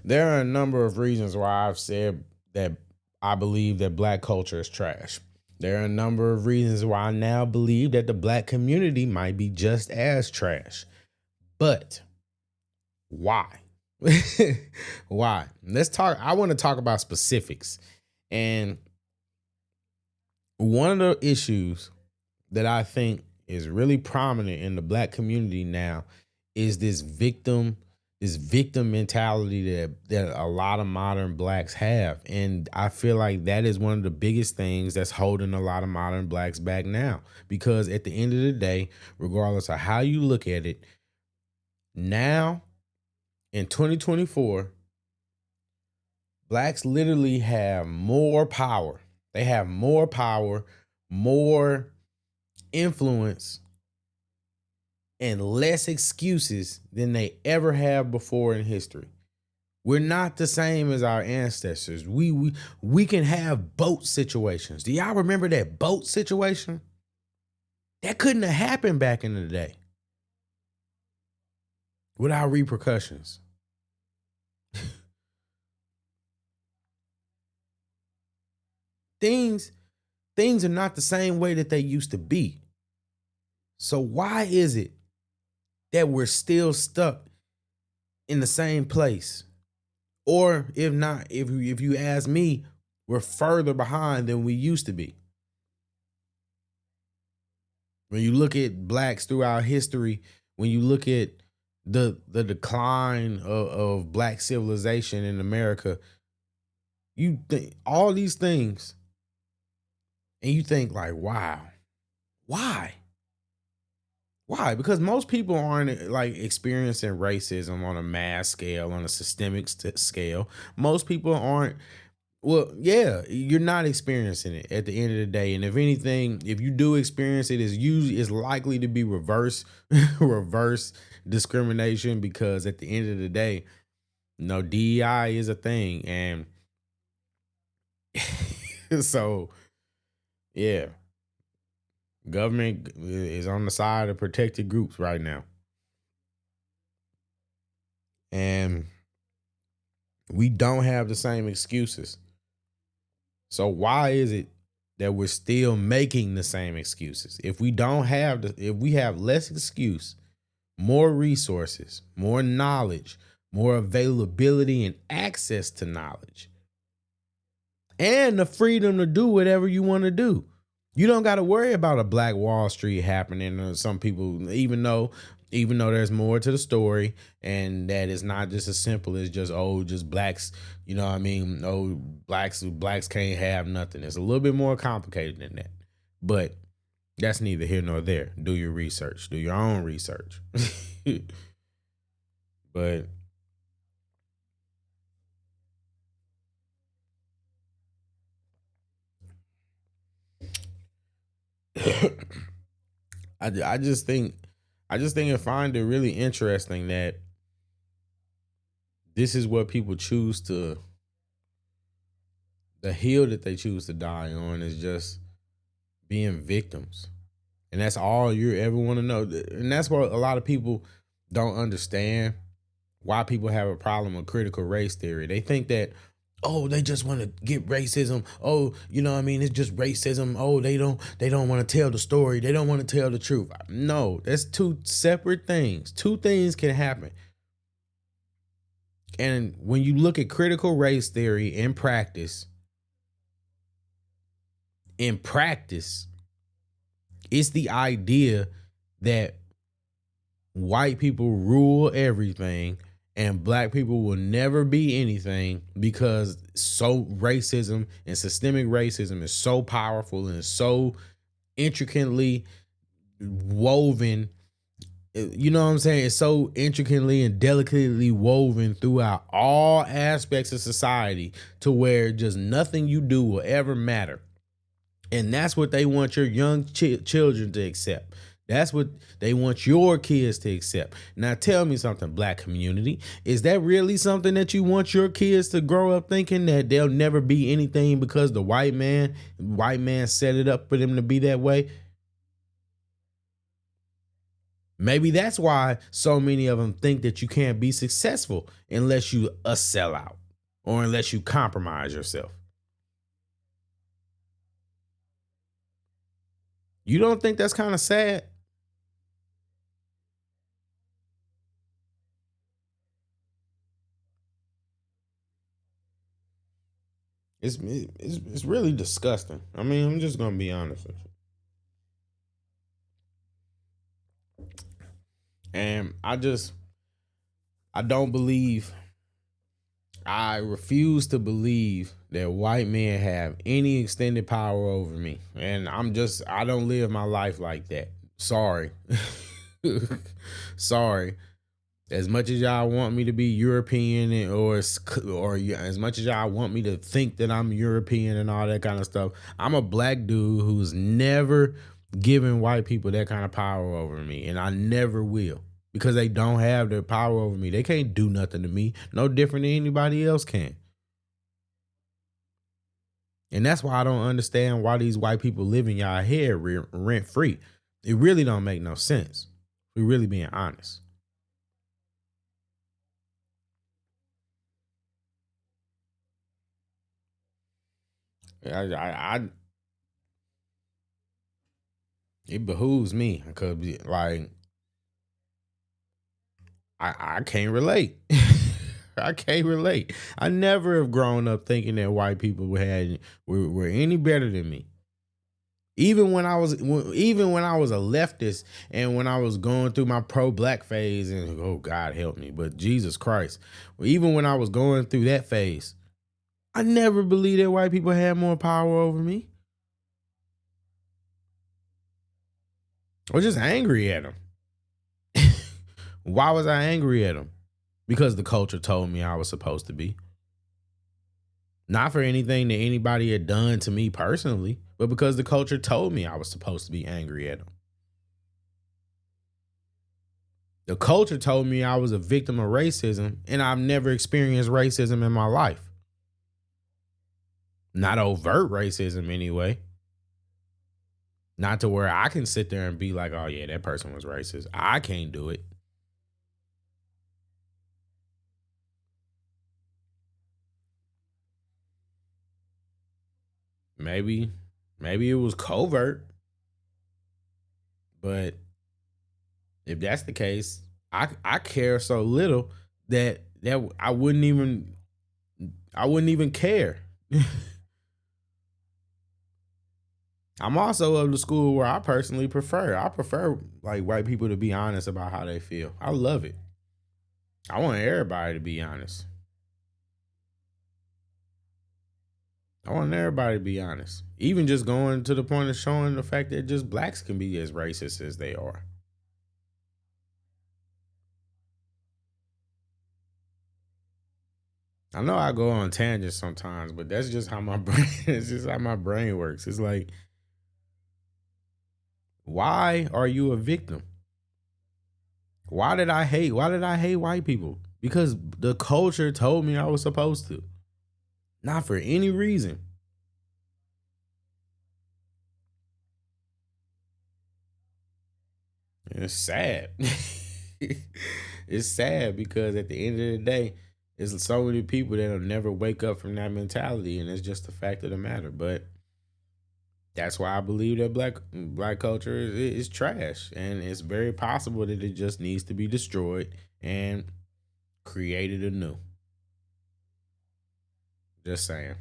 There are a number of reasons why I've said that I believe that black culture is trash. There are a number of reasons why I now believe that the black community might be just as trash. But why? Why? Let's talk. I want to talk about specifics. And one of the issues that I think is really prominent in the black community now is this victim mentality that a lot of modern blacks have. And I feel like that is one of the biggest things that's holding a lot of modern blacks back now. Because at the end of the day, regardless of how you look at it, now in 2024, blacks literally have more power. They have more power, more influence, and less excuses than they ever have before in history. We're not the same as our ancestors. We can have boat situations. Do y'all remember that boat situation? That couldn't have happened back in the day without repercussions. Things are not the same way that they used to be. So why is it that we're still stuck in the same place? Or if not, if you ask me, we're further behind than we used to be. When you look at blacks throughout history, when you look at the decline of black civilization in America, you think all these things, and you think like, wow, why? Why? Because most people aren't like experiencing racism on a mass scale, on a systemic scale. Most people aren't. Well, yeah, you're not experiencing it at the end of the day. And if anything, if you do experience it, it's likely to be reverse discrimination, because at the end of the day, DEI is a thing. And so, yeah, government is on the side of protected groups right now. And we don't have the same excuses. So why is it that we're still making the same excuses? If we have less excuse, more resources, more knowledge, more availability and access to knowledge, and the freedom to do whatever you want to do. You don't got to worry about a Black Wall Street happening, or some people, even though there's more to the story, and that it's not just as simple as just blacks, blacks can't have nothing. It's a little bit more complicated than that. But that's neither here nor there. Do your research. Do your own research. But I just think I find it really interesting that this is what people choose to, the hill that they choose to die on is just being victims. And that's all you ever want to know. And that's what a lot of people don't understand, why people have a problem with critical race theory. They think that, oh, they just want to get racism. Oh, it's just racism. Oh, they don't want to tell the story. They don't want to tell the truth. No, that's two separate things. Two things can happen. And when you look at critical race theory in practice, it's the idea that white people rule everything and black people will never be anything, because racism and systemic racism is so powerful and so intricately woven. You know what I'm saying? It's so intricately and delicately woven throughout all aspects of society, to where just nothing you do will ever matter. And that's what they want your young children to accept. That's what they want your kids to accept. Now tell me something, black community. Is that really something that you want your kids to grow up thinking, that they'll never be anything because the white man set it up for them to be that way? Maybe that's why so many of them think that you can't be successful unless you a sellout or unless you compromise yourself. You don't think that's kind of sad? It's really disgusting. I mean, I'm just gonna be honest with you. And I don't believe, I refuse to believe that white men have any extended power over me. And I don't live my life like that. Sorry. Sorry. As much as y'all want me to be European or as much as y'all want me to think that I'm European and all that kind of stuff, I'm a black dude who's never given white people that kind of power over me, and I never will, because they don't have the power over me. They can't do nothing to me, no different than anybody else can. And that's why I don't understand why these white people live in y'all head rent free. It really don't make no sense. We're really being honest. I it behooves me because like I can't relate. I can't relate. I never have grown up thinking that white people were any better than me. Even when I was a leftist and when I was going through my pro black phase, and oh God help me, but Jesus Christ, even when I was going through that phase, I never believed that white people had more power over me. I was just angry at them. Why was I angry at them? Because the culture told me I was supposed to be. Not for anything that anybody had done to me personally, but because the culture told me I was supposed to be angry at them. The culture told me I was a victim of racism, and I've never experienced racism in my life. Not overt racism, anyway. Not to where I can sit there and be like, oh, yeah, that person was racist. I can't do it. Maybe it was covert, but if that's the case, I care so little that I wouldn't even care. I'm also of the school where I prefer like white people to be honest about how they feel. I love it. I want everybody to be honest. I want everybody to be honest. Even just going to the point of showing the fact that just blacks can be as racist as they are. I know I go on tangents sometimes, but that's just how my brain it's just how my brain works. It's like, why are you a victim? Why did I hate white people? Because the culture told me I was supposed to. Not for any reason. And it's sad. It's sad because at the end of the day, there's so many people that'll never wake up from that mentality, and it's just the fact of the matter. But that's why I believe that black culture is trash, and it's very possible that it just needs to be destroyed and created anew. Just saying.